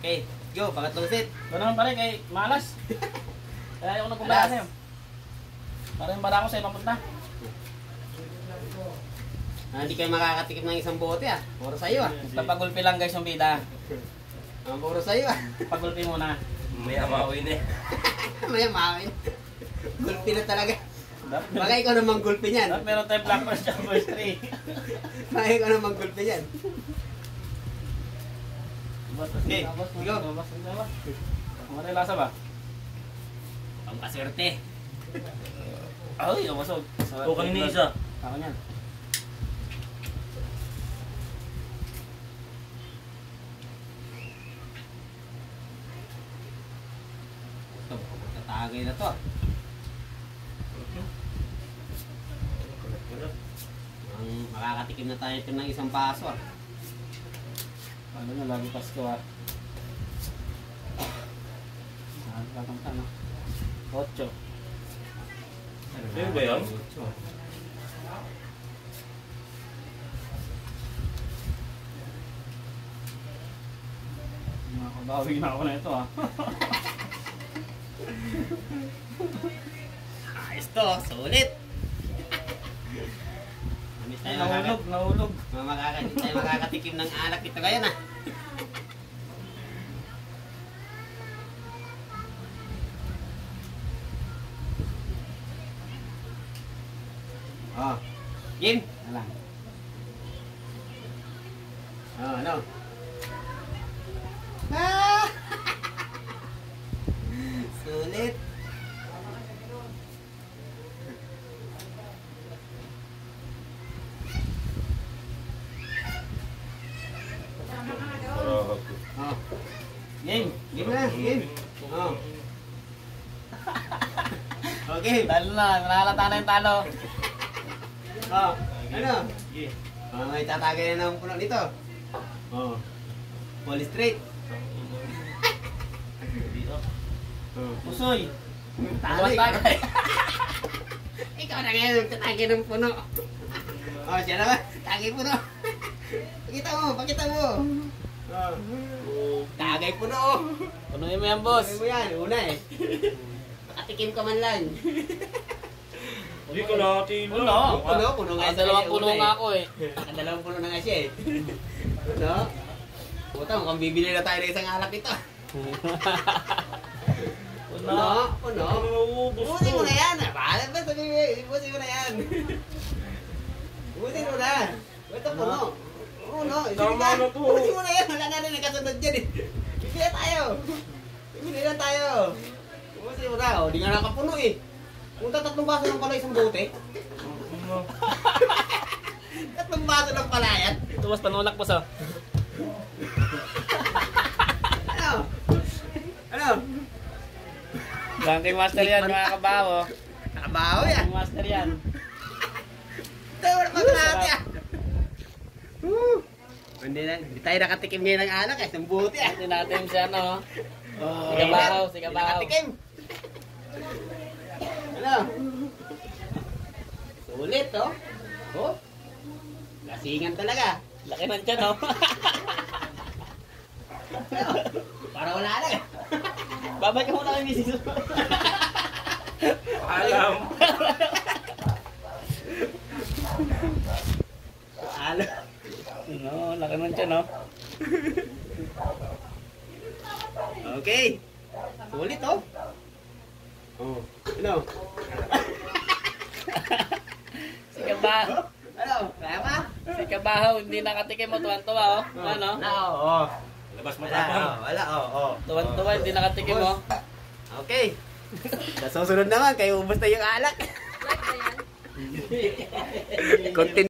Okay, go, pangatlong set. Ito naman pare, kay malas. Kaya ayaw ko na pumunta sa'yo. Parang bara ko sa'yo mapunta. Hindi kayo makakatikim ng isang bote ah. Puro sa'yo ah. Papagulpi lang guys yung bida. Puro sa'yo ah. Pagulpi muna. Maya mawin eh. Maya mawin. Gulpi na talaga. Baka ikaw namang gulpi niyan. Meron tayong black first at first 3. Baka ikaw namang gulpi niyan. Okay, go. Ano yung lasa ba? Pangkaswerte. Ay, abasog. O kanina isa. Ako niyan. Ito, tatagay na to. Makakatikim na tayo ito ng isang paso ah. Ano na, lagi Pasko ah. Saan ka kang tano? 8. Ayun ba yun? Nakakabawi na ako na ito ah. Ayos to, sulit. Nahulog. Tayo makakatikim ng alak ito ngayon ah. Oh, game. Alang. Oh, ano? Ah! Sulit. Oh. Game. Game na, game. Oh. Okay. Talo na, nakalata na yung talo. Oh, ano? Oh, may tatagay na ng puno dito. Oh. Police straight. Oh. Pusoy. Tali. Tagay. Ikaw na ngayon nagtatagay ng puno. Oh, siya naman. Tagay puno. Pakita mo. Oh. Tagay puno. Punuin mo yan, boss. Tagay mo yan, una eh. Nakatikim ka man lang. Hindi ko natin. Puno nga. Dalawang puno nga ako eh. Dalawang puno na nga siya eh. Puno. Puta, mukhang bibili na tayo ng isang alak ito. Puno. Ubusin mo na yan. Bahala ba? Ubusin mo na yan. Ubusin mo na. Ito puno. Puno. Tama na to. Ubusin mo na yan. Wala na rin nagkasunod dyan eh. Bibili na tayo. Bibili na tayo. Ubusin mo na. O, di nga nakapuno eh. Punta 3 baso lang pala isang bote. 3 baso lang pala yan. Ito mas panulak, boss oh. Ano? Ranking master yan, mga kabaho. Nakabaho yan. Ranking master yan. Tayo wala pag natin ah. Hindi tayo nakatikim ngayon ng alak eh. Isang bote ah. Hindi natin siya, no? Si kabaho, si kabaho. Nakatikim. Ano? Sulit oh. Oh. Lasingan talaga. Laki ng tiyan, no? Para wala na eh. Babay ka muna kay misis. Alam. Alam. No, laki ng tiyan, no? Okay. Sulit oh. Oh. Ano? Si kabaho. Ano? Kaya ba? Si kabaho, hindi nakatikim mo, tuwan-tuwa, oh. Ano? Oo. Labas mo Wala, tapang. wala, oo. Tuwan-tuwa, hindi nakatikim mo. Okay. Sa susunod naman, kayo ubos na yung alak. Content